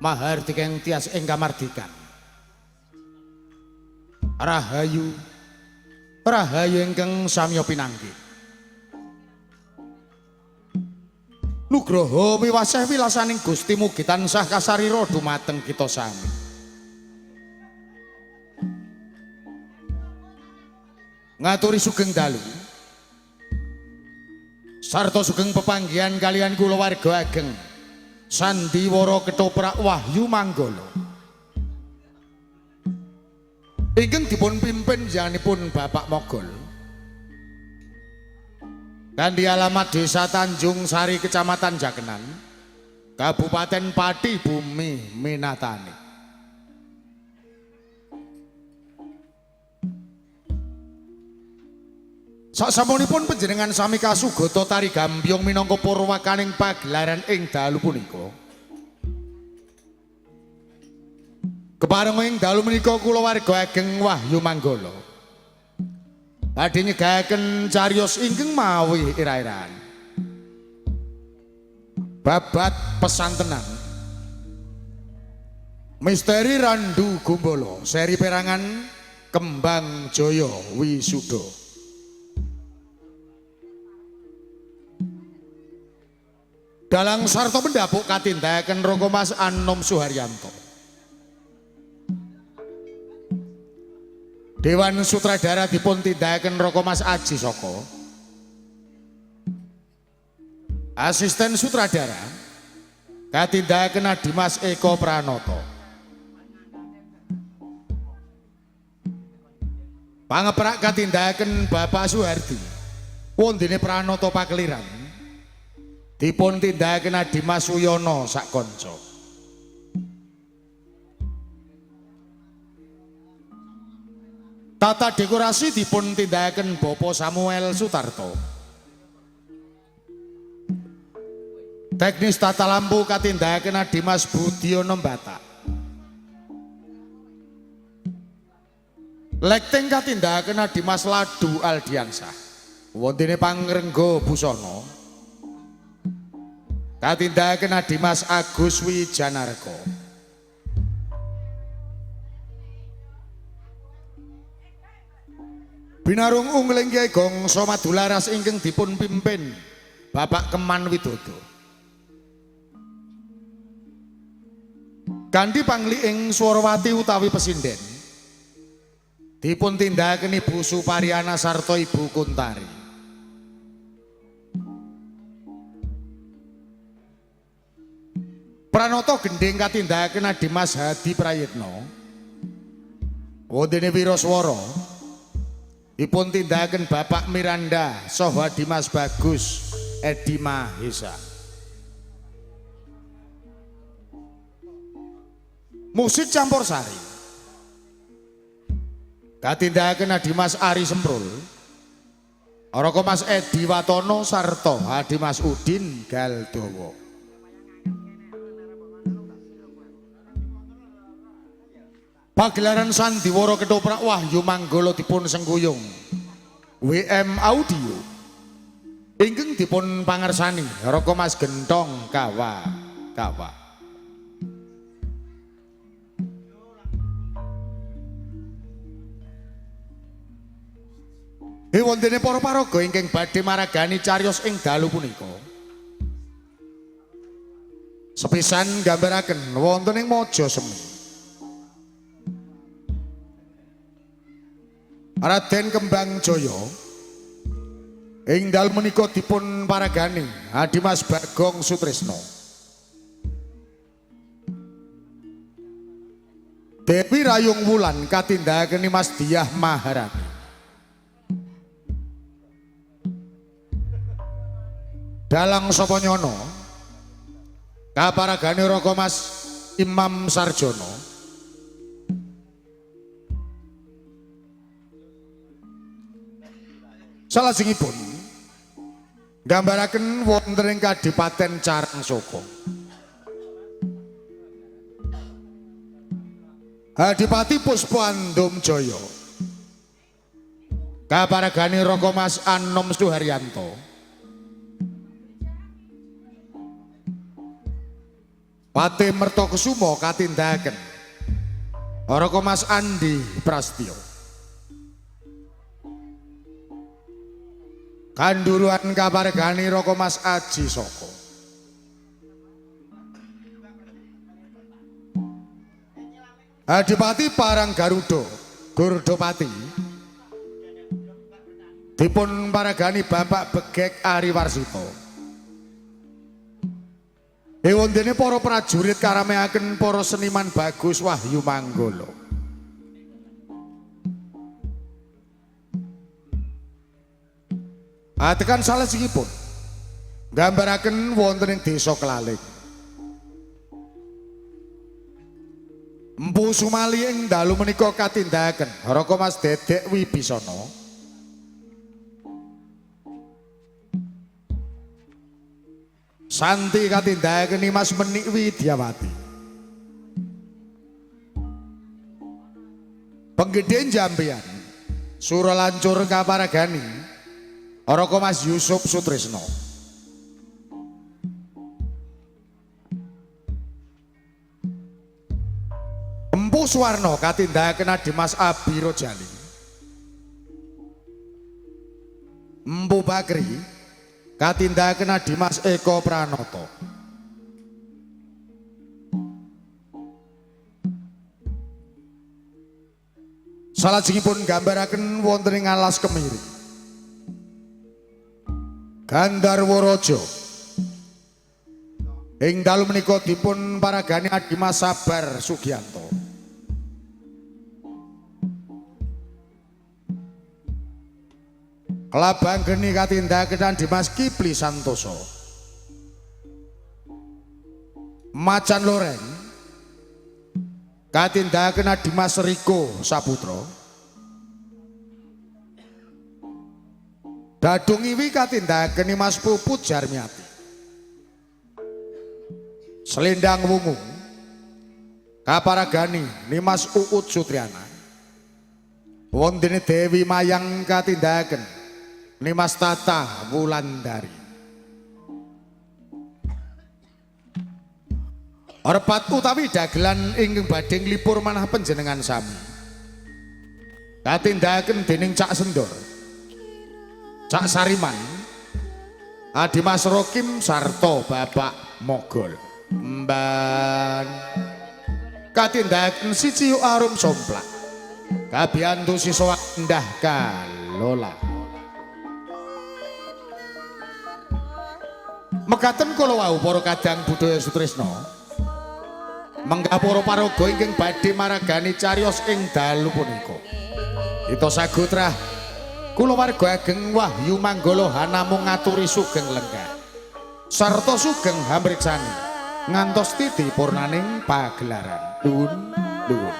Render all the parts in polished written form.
Mahardika ing tias ing kamardikan. Rahayu, rahayu ingkang samya pinanggih. Nugroho miwaseh wilasaning Gusti mugi tansah kasarira dumateng kita sami. Ngaturi sugeng dalu. Sarta sugeng pepanggihan kalian kula warga ageng. Sandiwara Ketoprak Wahyu Manggala ingkang dipun pimpin janipun Bapak Mogol kanthi alamat Desa Tanjung Sari Kecamatan Jakenan Kabupaten Pati Bumi Minatani. Sasampunipun panjenengan sami kasugata tari gambyong minangka purwakaning pagelaran ing dalu punika. Kepareng ing dalu menika kula warga ageng Wahyu Manggala badhe nyegahaken cariyos ingkang mawi ira-iraan. Babat pesantenan Misteri Randu Gumbala seri perangan Kembang Jaya Wisuda. Dalang sarta pendapuk katindakan Roko Mas Anom Suharyanto. Dewan Sutradara dipun tindakan Roko Mas Aji Soko. Asisten Sutradara katindakan Dimas Eko Pranoto. Pangeprak katindakan Bapak Suhardi Wondene Pranoto Pakeliran. Dipun tindakaken Dimas Suyono sakonco. Tata dekorasi dipun tindakaken Bapak Samuel Sutarto. Teknis tata lampu katindakaken Dimas Budiono Batak. Lighting katindakaken Dimas Ladu Aldiansah. Wondene Pangrengga Busana. Katindakan Dimas Agus Wijanarko. Binarung ungling Kyai Gongso Madularas ingkang dipun pimpin Bapak Keman Widodo. Kanthi pangli ing Swarawati utawi Pesinden dipun tindakaken Ibu Supariana sarta Ibu Kuntari. Pranoto gending katindakan Dimas Hadi Prayitno. Wondene Wiraswara dipun tindakaken Bapak Miranda saha Dimas Bagus Edi Mahesa. Musik campursari katindakan Dimas Ari Semprul. Roko Mas Edi Watono sarta Dimas Udin Galdowo. Pagelaran Sandiwara Ketoprak Wahyu Manggala dipun sengguyung WM Audio ingkang dipun pangersani Roko Mas Gentong Kawa. Wiwontene para paraga ingkang badhe maragani cariyos ing dalu punika. Sepisan gambaraken wonten ing Maja Semi. Raden Kembang Jaya ing dalu menika dipun paragani Adimas Bagong Sutrisno. Dewi Rayung Wulan katindakaken Mas Diah Maharani. Dalang sapa nyono kaparagane Raka Mas Imam Sarjono. Salajengipun gambaraken wonten ing Kadipaten Carangsaka. Adipati Puspaandum Jaya kaparagane Raka Mas Anom Suharyanto. Pati Mertokusumo katindakaken Raka Mas Andi Prastyo. Kanduruan kapargani Raka Mas Aji Soko. Adipati Parang Garuda Gurdopati dipun paragani Bapak Begek Ari Warsito. Wondene para prajurit karameaken para seniman Bagus Wahyu Manggala. Tekan salajengipun gambaraken wonten ing Desa Klaling. Empu Sumali ing dalu menika katindakaken Raka Mas Dedek Wibisana. Santi katindakaken Mas Menik Widyawati. Penggedhen Jambean Suralancur kaparagani Raka Mas Yusuf Sutrisno. Empu Suwarno katindakaken Adimas Abi Rojali. Empu Bakri katindakaken Adimas Eko Pranoto. Salajengipun gambaraken wonten ing Alas Kemiri. Gandarwa Raja ing dalu menika dipun paragani Adimas Sabar Sugiyanto. Kelabang geni katindakaken Dimas Kipli Santoso. Macan Loreng katindakaken Dimas Riko Saputra. Dadung Iwi katindakaken Mas Puput Jarmiati. Selendang Wungu kaparagani Nimas Uut Sutriana. Wondene Dewi Mayang katindakaken Nimas Tata Wulandari. Repat utawi dagelan ingkang badhe nglipur manah panjenengan sami katindakaken dening Cak Sendor, Cak Sariman, Adimas Rokim sarta Bapak Mogol. Mban katindakaken siji arum somplak kabiyantu siswa endah kalola. Mekaten kula wau para kadang budaya Sutrisno menggah para paraga ingkang badhe maragani cariyos ing dalu punika. Ita sagutrah kula warga ageng Wahyu Manggala hanamung ngaturi sugeng lenggah sarta sugeng hamriksani ngantos titi purnaning pagelaran. Nuwun nuwun.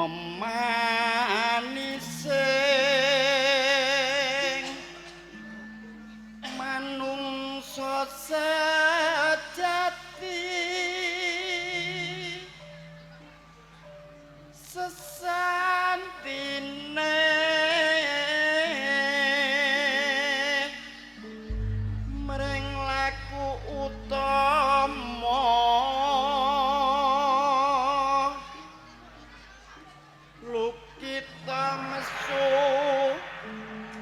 memanising manungsa sejati sesantine mring laku utama lukita mesu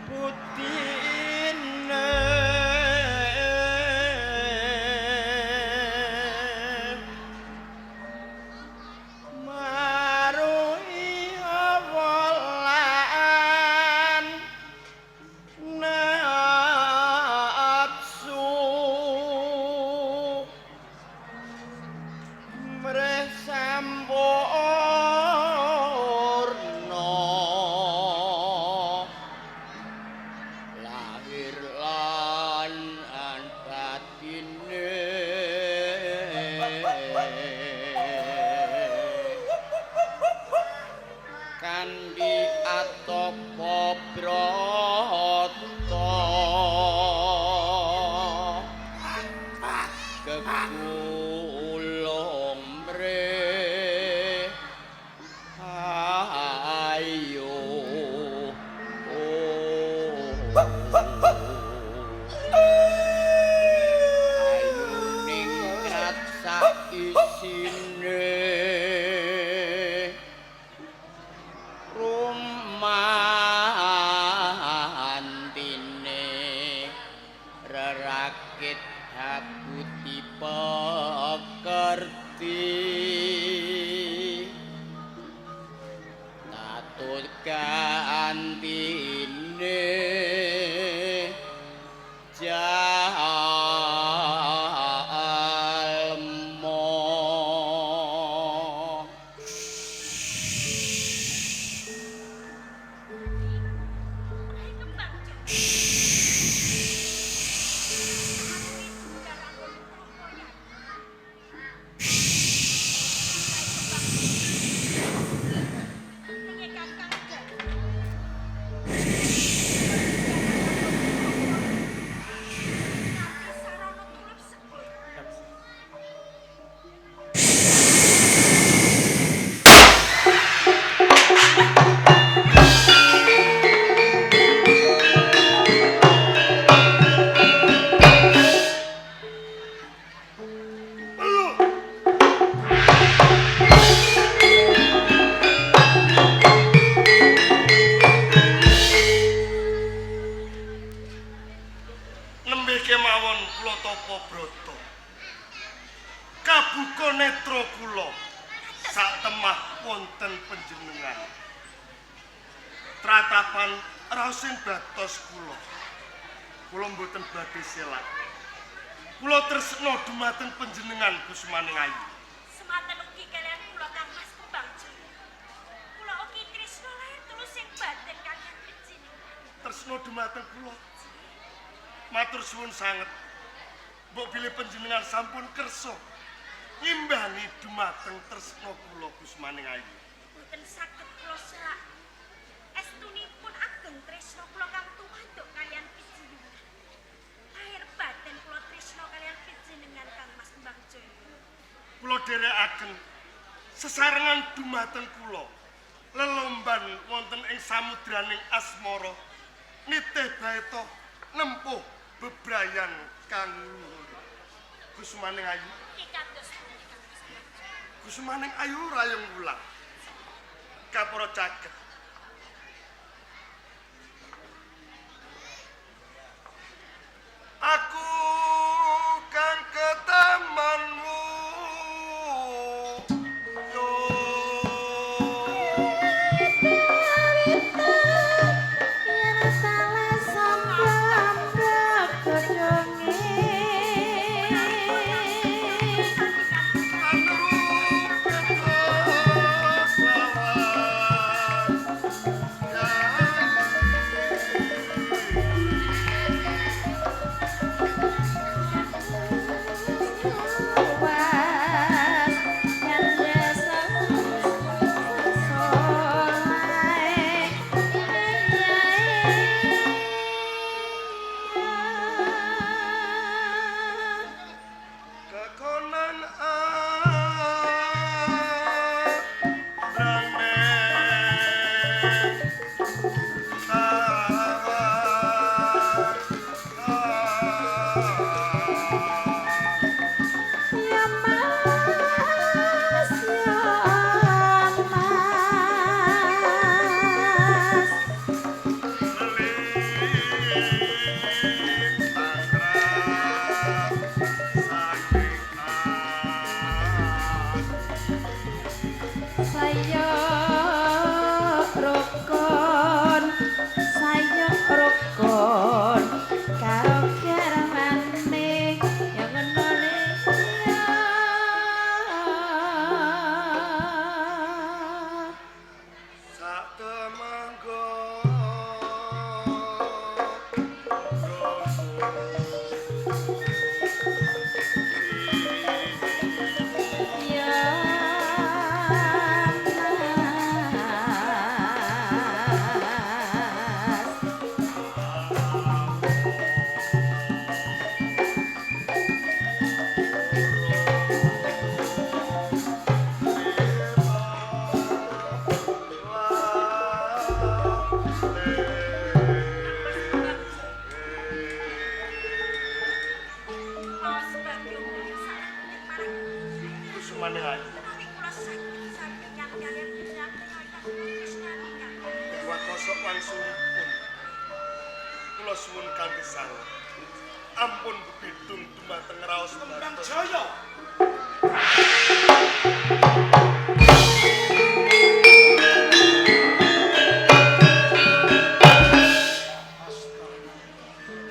budine marui awalan nafsu mreh sampurna lahir lan batine kandi atapa brata kekulong mreh ayo ayo ningrat sak isine rumantine rerakit habuti pekerti tatut kantine jalmo Nembih kemawon kula tapa brata. Kabuka netra kula sak temah wonten panjenengan. Tratapan raosing batos kula. Kula mboten badhe selak. Kula tresna dumateng panjenengan Gusmaning Ayu. Semanten ugi kalian kula Kang Mas Kembang Jaya. Kula ugi tresna lair terus sing batin kalian panjenengan. Tresna dumateng kula. Matur suwun sanget. Mbok bilih panjenengan sampun kersa ngimbangi dumateng tresna kula Gusmaning Ayu. Boten saged kula serak. Estunipun ageng tresna kula Kang tumantuk kalian panjenengan. Lair batin kula tresna kalian panjenengan Kang Mas Kembang Jaya. Kula dherekaken sesarengan dumateng kula lelomban wonten ing samudraning asmara nitih baeta nempuh bebrayan kang luhur. Gusmaning Ayu, Kados pundi Kang Mas Kembang Jaya. Gusmaning Ayu rayong wulang kapara caket. Aku kang ketemanmu yo Manik Ayu. Menawi kula saged sandingan kalian piyambak ingkang tresnani. Dewa kosok wangsulipun. Kula suwun kanthi sanget. Ampun bebidung dumateng raos Kembang Jaya.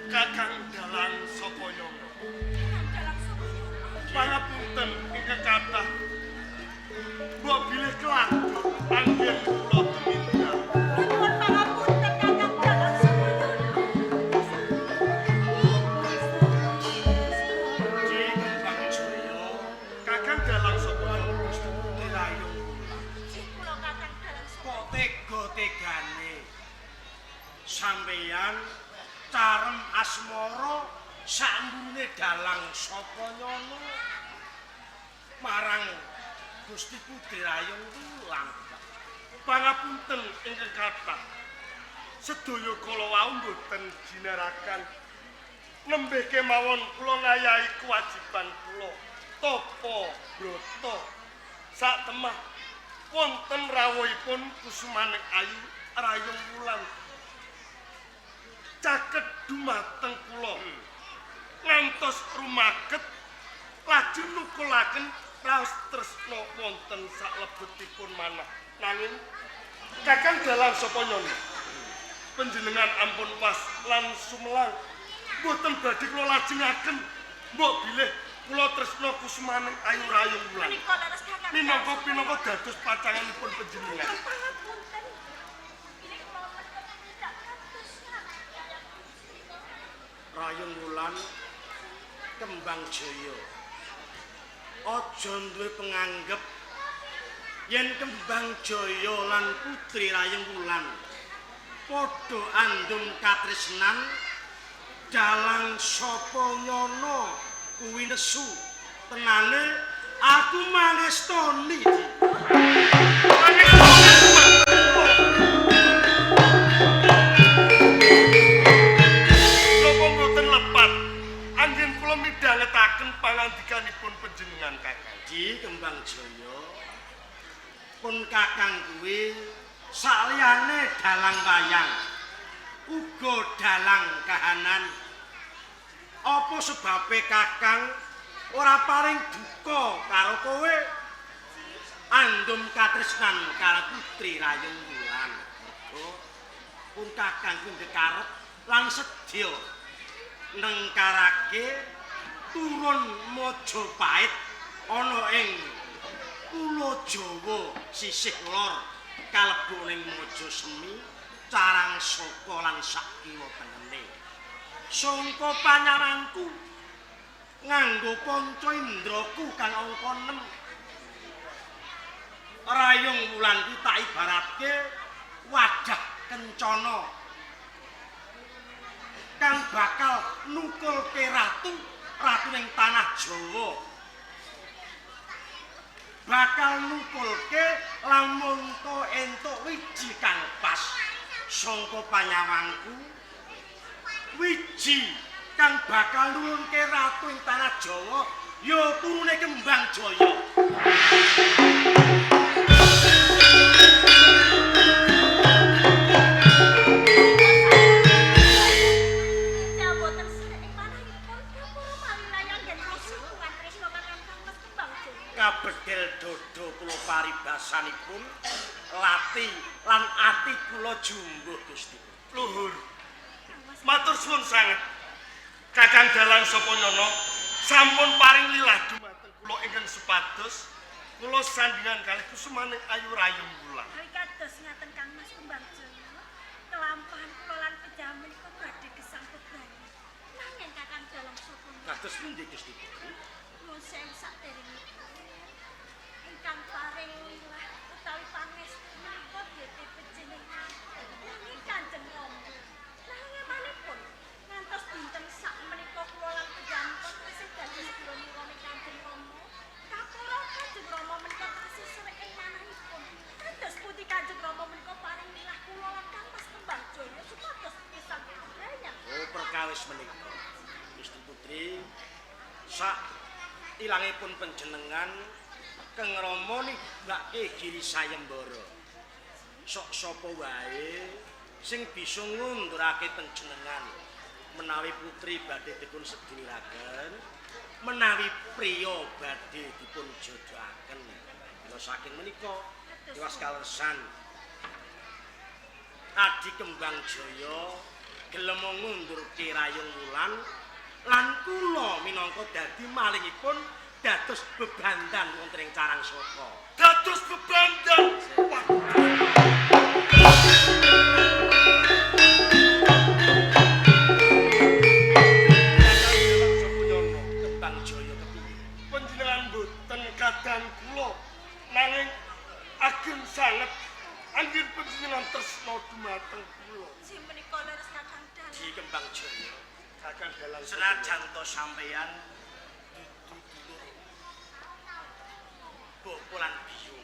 Kakang Dalang sapa nyana. Dalam semuanya. Pangapunten ingkang kathah. Mbok bilih kelanjut anggen kula tumindak. Nuwun pangapunten Kakang dalam semuanya. Ki Kembang Jaya. Kakang Dalang sapa nyana. Gusti Putri Rayung Wulan. Si kula Kakang dalam Kok semuanya. tega-tegane sampeyan carem asmara sambune dalang sapa nyono marang Gusti Putri Rayung Wulan. Pangapunten ingkang kathah. Sedaya kala wau mboten jinarakan nembe kemawon kula ngayahi kewajiban kula tapa brata sak temah wonten rawuhipun Kusumaning Ayu Rayung Wulan caket dumateng kula ngantos rumaket laju nukulaken raos tresna wonten salebetipun manah nanging Kakang Dalang sapa nyana panjenengan ampun pas lan sumelang mboten badhe kula lajengaken mbok bilih kula tresna Kusumaning Ayu Rayung Wulan Menika leres Kakang. minangka dados pacanganipun panjenengan Pangapunten. Ini kula menika tidak kados Rayung Wulan Kembang Jaya. Aja duwe penganggep yen Kembang Jaya lan Putri Rayung Wulan padha andum katresnan dalang sapa nyana kuwi nesu. Tenane aku mangestoni. Napa mboten lepat anggen kula midhangetaken pangandikanipun panjenengan Kakang Ji Kembang Jaya pun kakang kuwi saliyane dalang wayang uga dalang kahanan. Apa sebabe kakang ora paring duka karo kowe andum katresnan karo Putri Rayung Wulan. Merga pun kakang kuwi ndekarep lan sedya nengkarake turun Majapahit ana ing Pulo Jawa sisih lor kalebu ning Majasemi, Carangsaka lan sakiwa tengene. Sangka panyarangku nganggo panca indraku kang angka 6. Rayung Wulan ki tak ibaratke wadah kencana kang bakal nukulke ratu ning tanah Jawa. Bakal nukulke lamun to entuk wiji kang pas sangka panyawangku. Wiji kang bakal nurunke ratu ing tanah Jawa ya turune Kembang Jaya. Ya boten sirek ing manahipun kapura malilayang yen kula sambungan tresna kaliyan Kangmas Kembang Jaya. Kabedel dodo kula paribasanipun lati lan ati kula jumbuh Gusti. luhur matur suwun sanget Kakang Dalang sapa nyana sampun paring lilah dumateng kula ingkang supados kula sandingan kalih Kusumaning Ayu Rayung Wulan Hari kados ngaten Kangmas Kembang Jaya. Kelampahan kula lan pejaman menika badhe gesang bebrani. Nanging Kakang Dalang sapa Kados pundi Gusti? Nuwun sewu saderengipun. Ingkang paring lilah utawi pangestu menika dite panjenengan. Nanging Kanjeng Rama. Nanging manipun ngantos dinten sak menika kula lan pejampun isih dados kula ning Kanjeng Rama. Kapura Kanjeng Rama menika tasih srek ing manahipun. Kados pundi Kanjeng Rama menika paring lilah kula lan Kangmas Kembang Jaya supados pisan kebrayang. Oh perkawis menika. Gusti Putri sak ilangipun panjenengan Keng Rama nibake Giri Sayembara. Sok sapa wae sing bisa ngundurake panjenengan menawi putri badhe dipun sedhiraken, menawi priya badhe dipun jodohaken. Mila saking menika tiwas kalesan Adi Kembang Jaya gelem ngundurke Rayung Wulan lan kula minangka dadi malingipun dados bebandan wonten ing Carang Soko. Dados bebandan. Kembang Jaya kepiye? Panjenengan boten kadang kula nanging ageng sanget anggir panjenengan tresna dumateng kula. Si menika leres Kakang Dalang. Di Kembang Jaya. Kakang Dalang Senajan to sampeyan Bopo lan Biyu.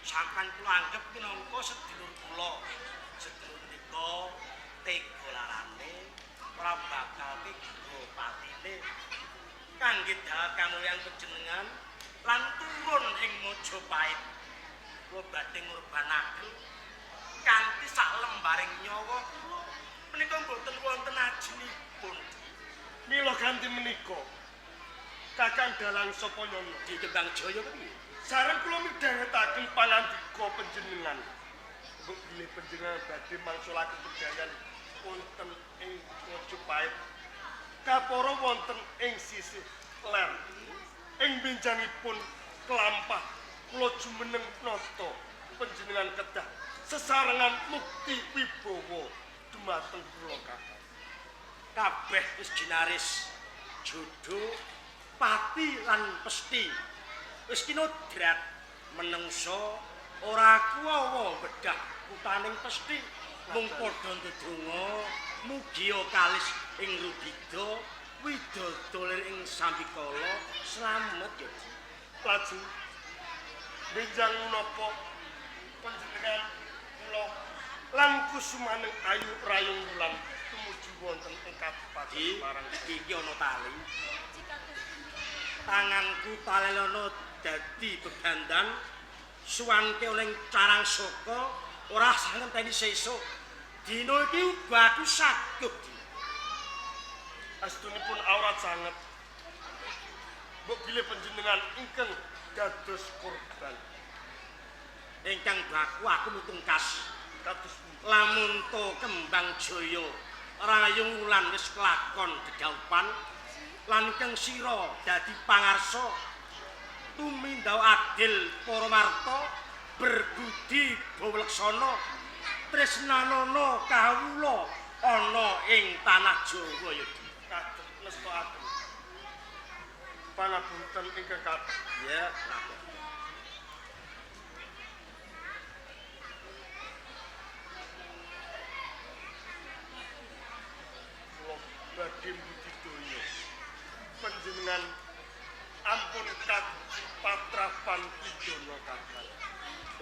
Sampeyan kula anggep minangka sedulur kula. Sedulur menika tega larane ora bakal tega patine kangge dal kamulyan panjenengan lan turun ing Mojopahit. Kula badhe ngurbanaken kanthi sak lembaring nyawa kula menika mboten wonten ajinipun. mila ganti menika Kakang Dalang sapa nyono Di Kembang Jaya kepiye? sareng kula midhangetaken pangandika panjenengan. Mbok bilih panjenengan badhe mangsulaken perjalanan wonten ing Mojopahit. Kapara wonten ing sisih ler. Ing benjangipun kelampah kula jumeneng nata panjenengan kedah sesarengan mukti wibawa dumateng kula Kakang. Kabeh wis jinaris jodoh pati lan pesti wis kinodrat menungso ora kuwawa bedah kutaning pesti mung padha ndedonga mugi kalis ing rubida widodolir ing sambikala slamet ya. Lajeng benjang menapa panjenengan kula lan kusumaning ayu Rayung Wulan tumuju wonten ing Kabupaten Di Semarang. iki ana tali Jika tanganku talelono dadi bebandan suwanke ning Carang Soko ora sangenteni sesuk dina iki uga aku saged Astunipun aurat sanget. Mbok bilih panjenengan ingkang dados korban ingkang baku aku mitungkas kados lamun to Kembang Jaya Rayung Wulan wis kelakon gegaupan lan keng sira dadi pangarsa tumindaw adil para marta berbudi bawleksana tresnanana kawula ana ing tanah Jawa ya kados ngestokaken. Pangapunten ingkang kathah. ya rakyat. Kula badhe mbudidaya panjenengan ampun patrapan pidana Kakang.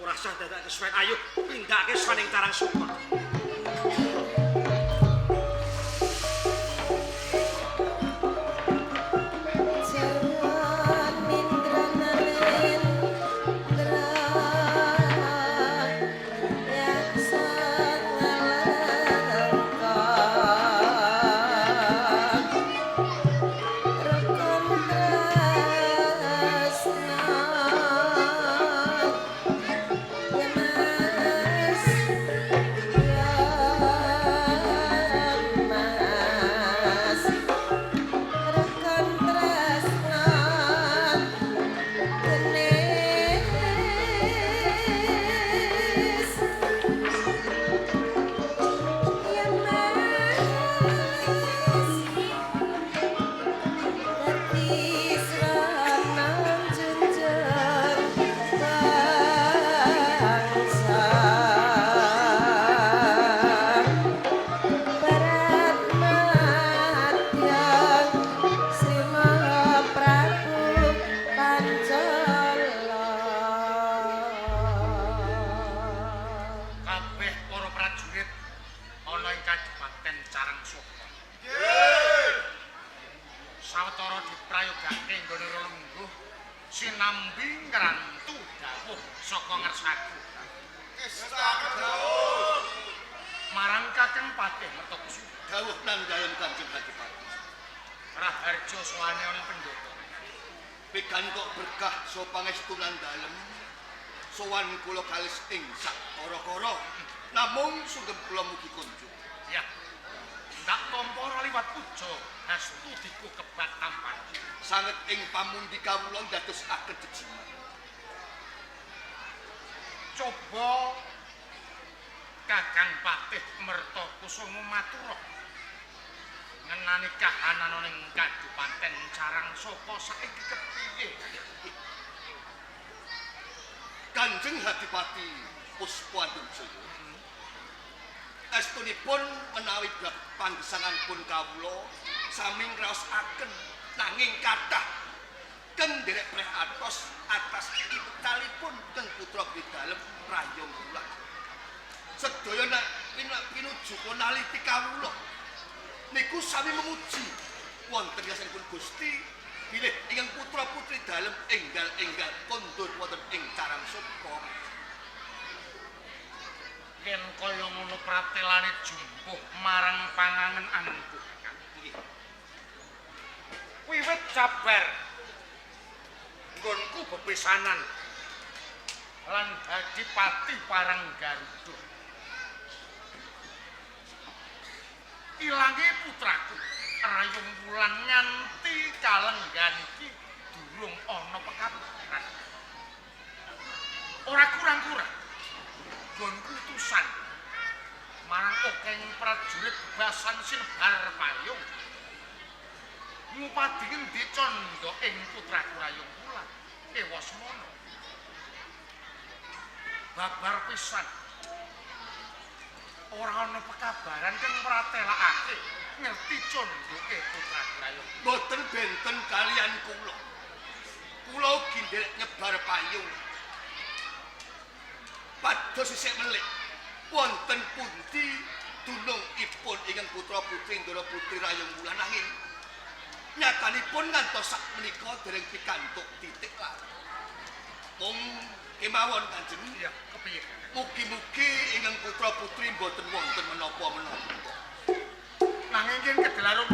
Ora sah dadak kesuwen ayo pindhake saning Carang Soko. sinambi ngrantu dawuh saka ngersaku. Marang Kakang Patih Mertokusumo. Dawuh nang dalem Kanjeng Adipati. Raharja sowane ana pendhata. Pikantuk berkah so pangestu lan dalem. Sowan kula kalis ing sak kara-kara. Namung sugeng kula mugi kunjung. Ya. Ndak tampa liwat puja astu diku kebat tampan. Sanget ing pamundi kawula ndadosaken jejiman. Coba Kakang Patih Mertokusumo matur ngenani kahanan ning Kadipaten Carangsaka saiki kepiye? Kanjeng Adipati Puspanjaya. Estunipun menawi bab panggesanganipun kawula sami ngraosaken nanging kathah keng derek preh atos atas italipun keng putra bidalem Rayong Wulan. Sedaya pinuju konaliti kawula niku sami memuji wonten yasanipun Gusti bilih ingkang putra putri dalem enggal-enggal kondur wonten ing Carangsaka. Yen kaya ngono pratelane jumbuh marang pangangen anengku. Wiwit jabar nggonku bebesanan lan dadi pati parang Garuda. Ilange putraku Rayong Wulan nganti kalenggan iki durung ana pekabaran. Ora kurang-kurang nggonku utusan marang okeng prajurit basan sinebar payung ngupadi ngendi candha ing putraku Rayong Wulan Ewasmana. Babar pisan ora ana pekabaran kang pratelakake ngerti candhake putraku Rayong. Boten benten kalian kula. Kula ugi nderek nyebar payung. Pados sisik melik wonten pundi dunungipun ingkang putra putri Ndara Putri Rayong Wulan nanging nyatanipun ngantos sak menika dereng pikantuk titik larang. Mung kemawon Kanjeng. Ya, kepiye? Mugi-mugi ingkang putra putri boten wonten menapa-menapa. Nanging yen kedelarung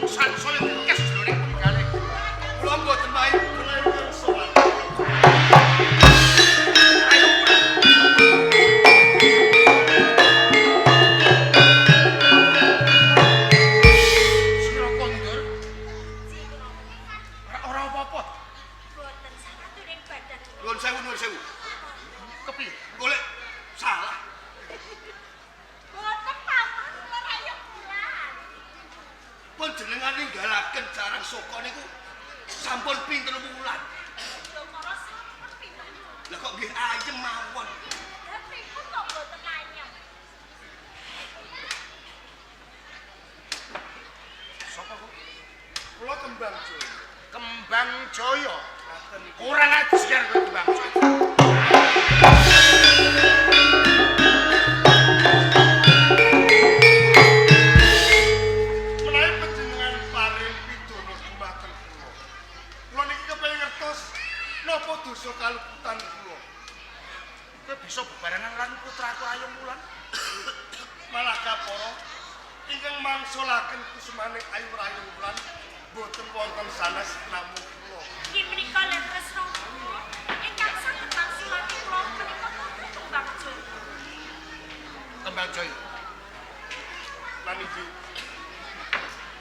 sansaya dikes jroning penggalih. Kula boten main kelayan sowan. Sira kondur ora apa-apa. Boten sakaturing badan. Nuwun sewu. Kepiye? Golek salah. Boten paman kula Rayong Wulan. Panjenengan ninggalaken Carangsaka niku sampun pinten wulan. Yo karo sampun pinten. Lah kok nggih ayem mawon. Lah pripun kok boten anyep? Sapa kok? Kula Kembang Jaya. Kembang Jaya. Ngaten iki. Kurang ajar kowe Kembang Jaya. Menawi panjenengan paring pitutur dumateng kula. Kula niki kepengin ngertos napa dosa kaluputan kula. Kowe bisa bebarengan lan putraku Rayong Wulan. Malah kaporo ingkang mangsulaken kusumane Ayu Rayong Wulan boten wonten sanes namung kula. Inggih menika lan tresna kula ingkang saged mangsulaken kula menika Kembang Jaya. Kembang Jaya. Lan iki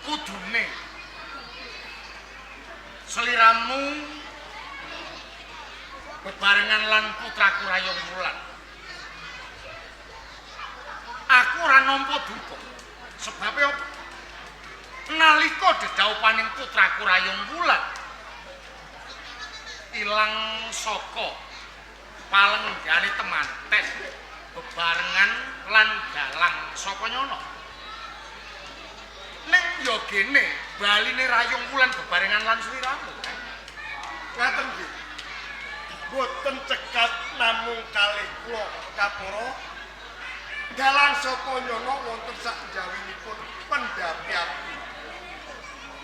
Kudune seliramu bebarengan lan putraku Rayong Wulan. Aku ora nampa duka. Sebabe apa? Nalika dedaupaning putraku Rayong Wulan ilang saka palenggane temanten bebarengan lan dalang saka nyono. Ning yo gene baline Rayong Wulan bebarengan lan sliramu. ngaten nggih. Boten cekat namung kalih kula kaporo. Dalang saka nyono wonten sak njawinipun pendapi.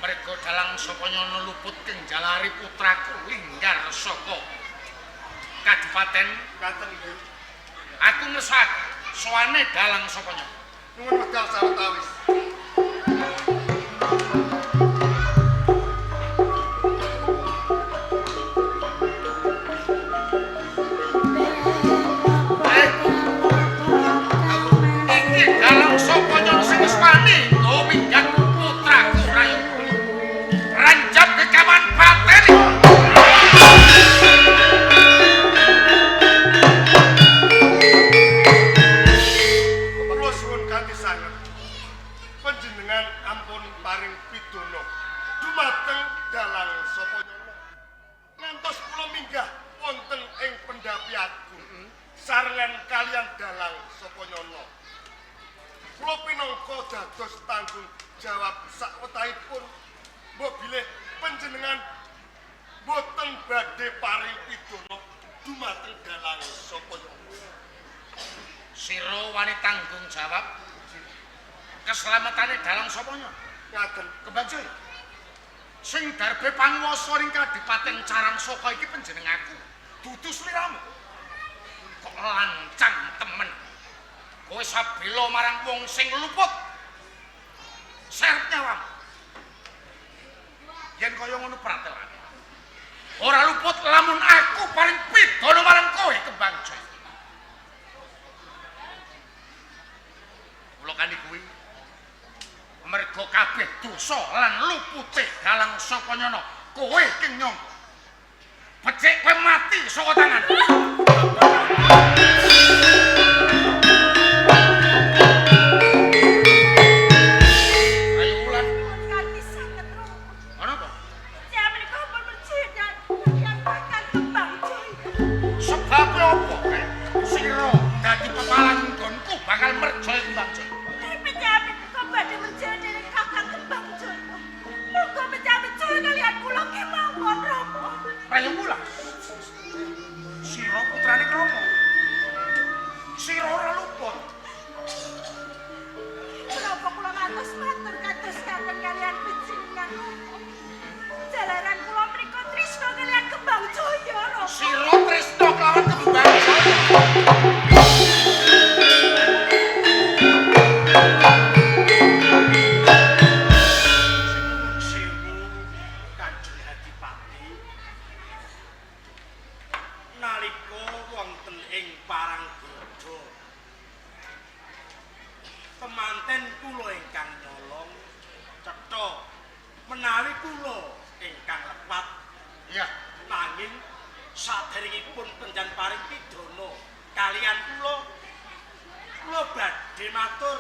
Mereka amarga dalang saka nyono luput keng jalari putraku linggar saka Kadipaten Ngaten nggih. aku ngersakaken sowane dalang saka nyono. Nuwun wekdal sawetawis. Iki dalang saka nyono sing wis wani nggo minggat putraku Rayu. Ranjap kekawan baten. Kula suwun kanthi sanget. Panjenengan ampun paring pidana dumateng dalang sapa nyono. Ngantos kula minggah wonten ing pendhapi agung sarengan kalian dalang sapa nyono. Kula pinangka dados tanggung jawab sawetahipun mbok bilih panjenengan boten badhe paring pidana dumateng dalang sapa nyono. Sira wani tanggung jawab keselamatane dalang sapa nyono. Ngaten. Kebanjur sing darbe panguwasa ring Kadipaten Carangsaka iki panjenenganku dudu sliramu. Kok lancang temen. Kowe sabela marang wong sing luput. Seret nyawamu. Yen kaya ngono pratelane. Ora luput lamun aku paring pidana marang kowe Kembang Jaya. Kula kandhi kuwi merga kabeh dosa lan lupute dalang saka nyono kowe keng nyong becik kowe mati saka tangan. Ayo Wulan Kanthi sanget Romo. ana apa Jaman kula pun berjaya kalian bakal Kembang Jaya. sebab apa sira dadi pepalang nggonku bakal merjaya Kembang Jaya. Menjamin kau badhe menjadi kakang Kembang Jaya. Muga menjamin jaya kalian kula kemawon Romo. Rayo Wulan sira putrane Rama sira ora luput. Kenapa kula ngantos matur kados kakang kalian panjenengan Romo. Jalaran kula mriku tresna kalian Kembang Jaya Romo. Sira tresna kelawan Kembang Jaya. Sewu Kanjeng Adipati nalika wonten ing Paranggoda temanten kula ingkang nyolong cetha menawi kula ingkang lepat Iya, nanging saderengipun penjan paring pidana kalian kula badhe matur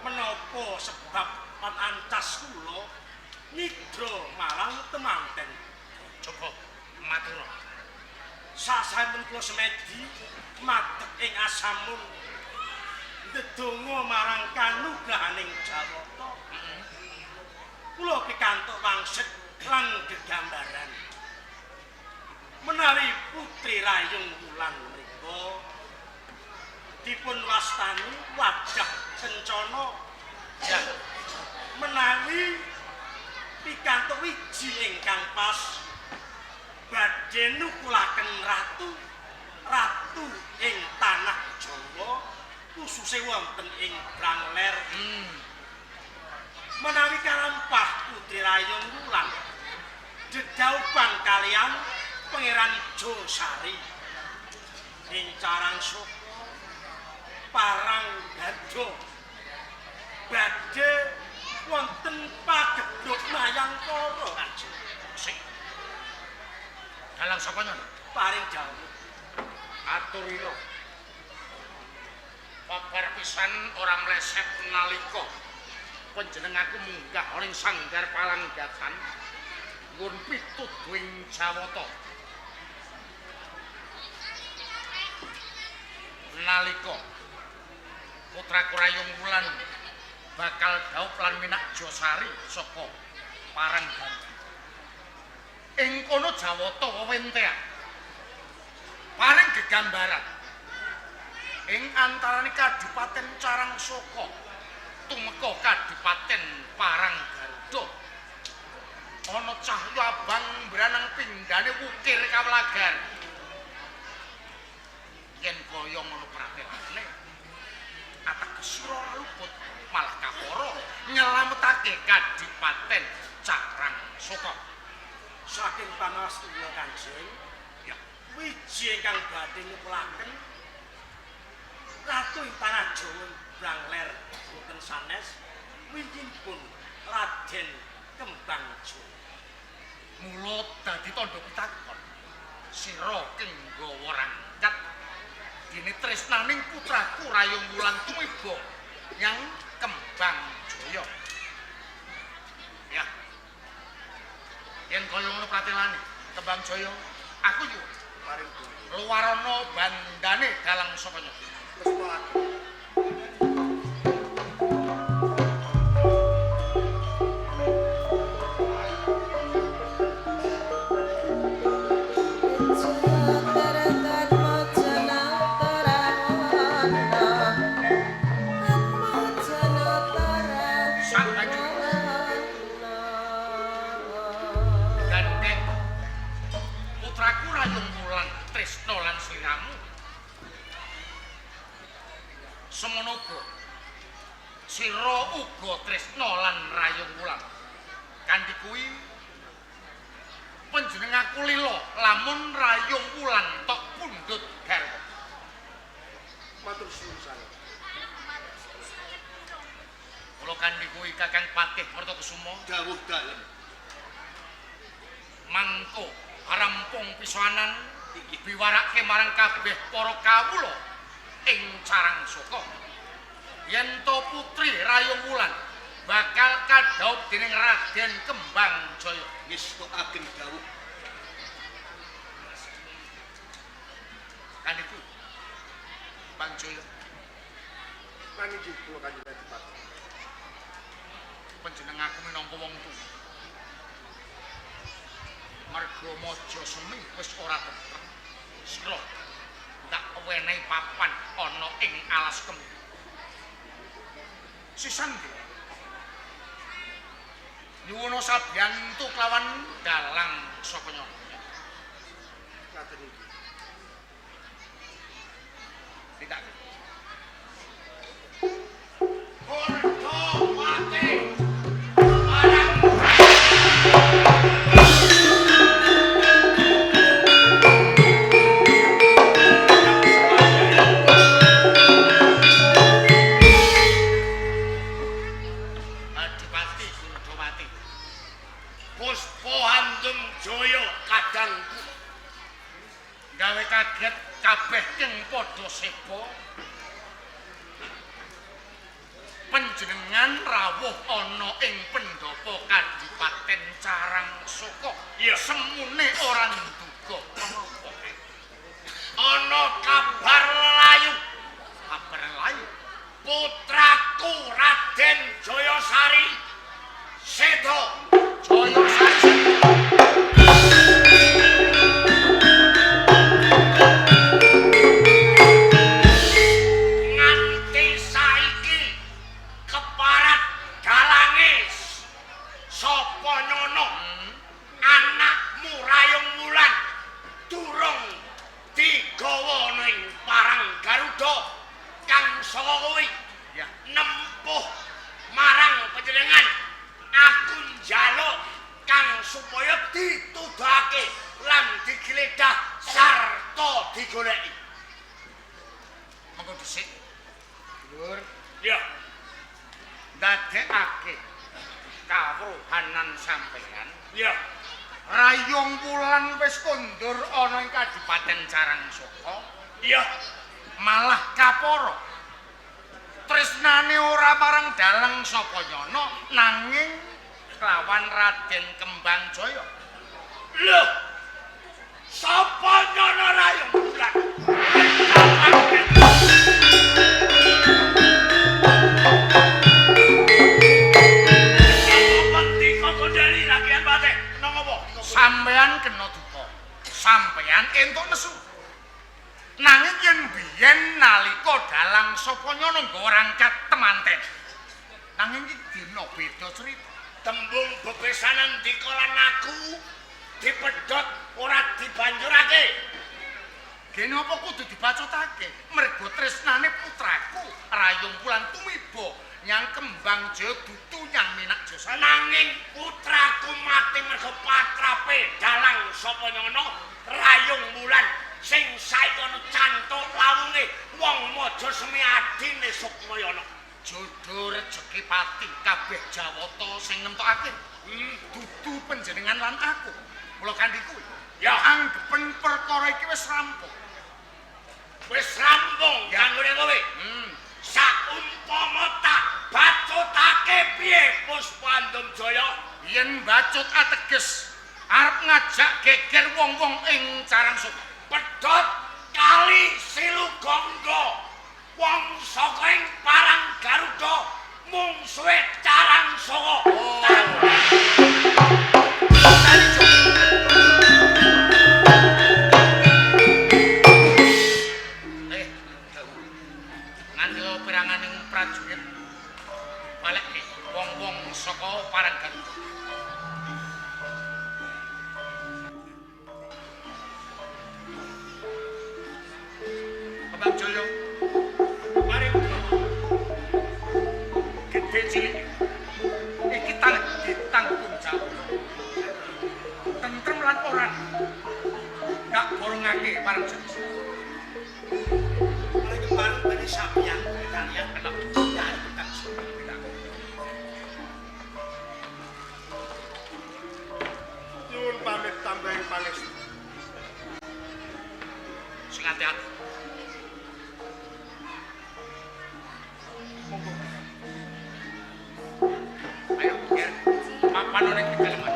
menapa sebab panancas kula nidra marang temanten. coba matur. Sasampun kula semedi madhep ing asamun ndedonga marang kanugrahaning Jawata. Kula pikantuk wangsit lan gegambaran. Menawi Putri Rayung Wulan menika dipun wastani wajah kencana ya menawi pikantuk wiji ingkang pas badhe nukulaken ratu ing tanah Jawa khususé wonten ing Brangler. Menawi kalampah Putri Rayung Wulan dedaupan kalian Pangeran Josari ing Carangsaka Paranggoda badhe wonten pagedhog Mayangkara Kanjeng. Sing dalang sapa nyono? Paring dawuh Aturira. Babar pisan ora mleset nalika panjenenganku munggah ning sanggar Palanggatan nggon pituduhing Jawata. Nalika putraku Rayung Wulan bakal dhaup lan minak Josari saka Paranggoda. Ing kono Jawata wewentean paring gegambaran ing antaraning Kadipaten Carangsaka tumeka Kadipaten Paranggoda nindakake Kadipaten Carang Soko. Saking panas kula Kanjeng, Ya, wiji ingkang badhe nyukulaken Ratu Tanah Jawa Brangler boten sanes winjipun Raden Kembang Jaya. mula dadi tandha pitakon. Sira kenggawa rangkat dene tresnaning putraku Rayung Wulan tumiba nyang Kembang Jaya. Ya. Yen kaya ngono pratelane Kembang Jaya, aku yo Paring luwarana bandane dalang sapanya. Gandeng putraku Rayung Wulan tresna lan sliramu. Semono uga sira uga tresna lan Rayung Wulan. Kanthi kuwi panjenenganku lila lamun Rayung Wulan tok pundhut garwa. matur suwun sanget. Kula kanthi kuwi Kakang Patih Mertakusuma Dawuh dalem. mangko rampung pisanan iki biwarake marang kabeh para kawula ing Carang Soko. Yen to putri Rayung Wulan bakal kadhaup dening Raden Kembang Jaya. Ngestokaken dawuh Kandiku Bang Jaya paniki kula Kanjeng Adipati. panjenenganku minangka wong tuwa. Marga Maja Semi wis ora tetrep. Sira tak wenehi papan ana ing alas kembu. Sisan iki nyuwuna sabiyantu kelawan dalang saka nyonya. Ngaten iki. Tidak. Porto mate. Marang Adipati Gundawati. Puspa Handum Jaya kadangku. Gawe kaget kabeh ing padha seba. Panjenengan rawuh ana ing pendhapa Kadipaten Carang Soko. Ya semune ora nduga apa. Ana kabar layu. Kabar layu. Putraku Raden Jayasari seda. Jayasari nganti saiki keparat dalange sapa nyono anakmu Rayung Wulan durung digawa ning Parang Garuda kang saka kuwi nempuh marang panjenengan aku njaluk kang supaya ditudhake lan digledah sarta digoleki. Monggo dhisik. Lur, ya. Ndadekake kawruhanan sampeyan. Ya. Rayung Wulan wis kondur ana ing Kadipaten Carang Soko. Iya. Malah kapara. Tresnane ora marang dalang sapa nyono nanging kelawan Raden Kembang Jaya. Lho. Sapa nyono Rayung Wulan? Sampeyan kena duka. Sampeyan entuk nesu. Nanging yen biyen nalika dalang sapa nyono nggawa rangkat temanten. Nanging iki dina beda cerita. Tembung bebesanan dikolan aku dipedhot ora dibanjurake. Gene apa kudu dibacotake? Mergo tresnane putraku Rayung Wulan tumiba nyang Kembang Jaya dudu nyang Minak Jaya nanging putraku mati mergo patrape dalang sapa nyono rayung bulan sing saiki ana cantuk lawunge wong maja semi adine Sukmayana. Jodoh rejeki pati kabeh Jawata sing nemtokake. Dudu panjenengan lan aku. Mula kandiku ya anggepen perkara iki wis rampung. Wis rampung kanggone kowe. Saumpama tak bacutake piye Puspandum Jaya? Yen bacut ateges arep ngajak geger wong-wong ing Carangsuk. Pedhot kali Silugangga. Wong saka ing Parang Garuda mungsuhe Carangsaka. Ngandel piranganing prajurit balik wong-wong saka Parang Garuda. Bapak Jaya, mari gede cilik iki ditanggung jawab. Tentrem lan orang gak borongake Parang Garuda. Mulai kemarin bani sampeyan kalian enak dari tukang sumpah. Nyuwun pamit tambahing pangestu. Sing ati-ati. Ayo, Ger. Papan ning daleman.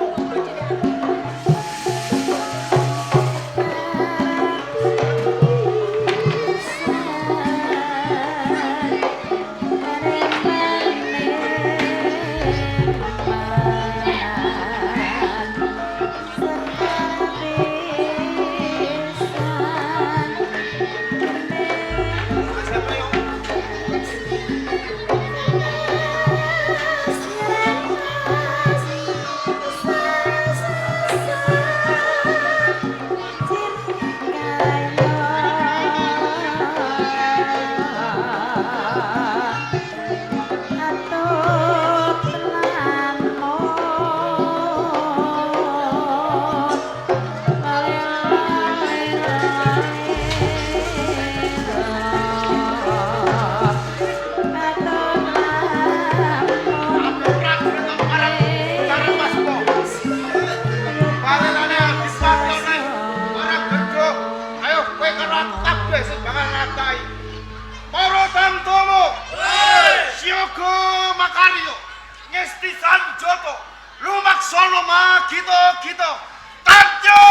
Siaga makarya ngesti sanjata lumaksana magita-gita Tandya!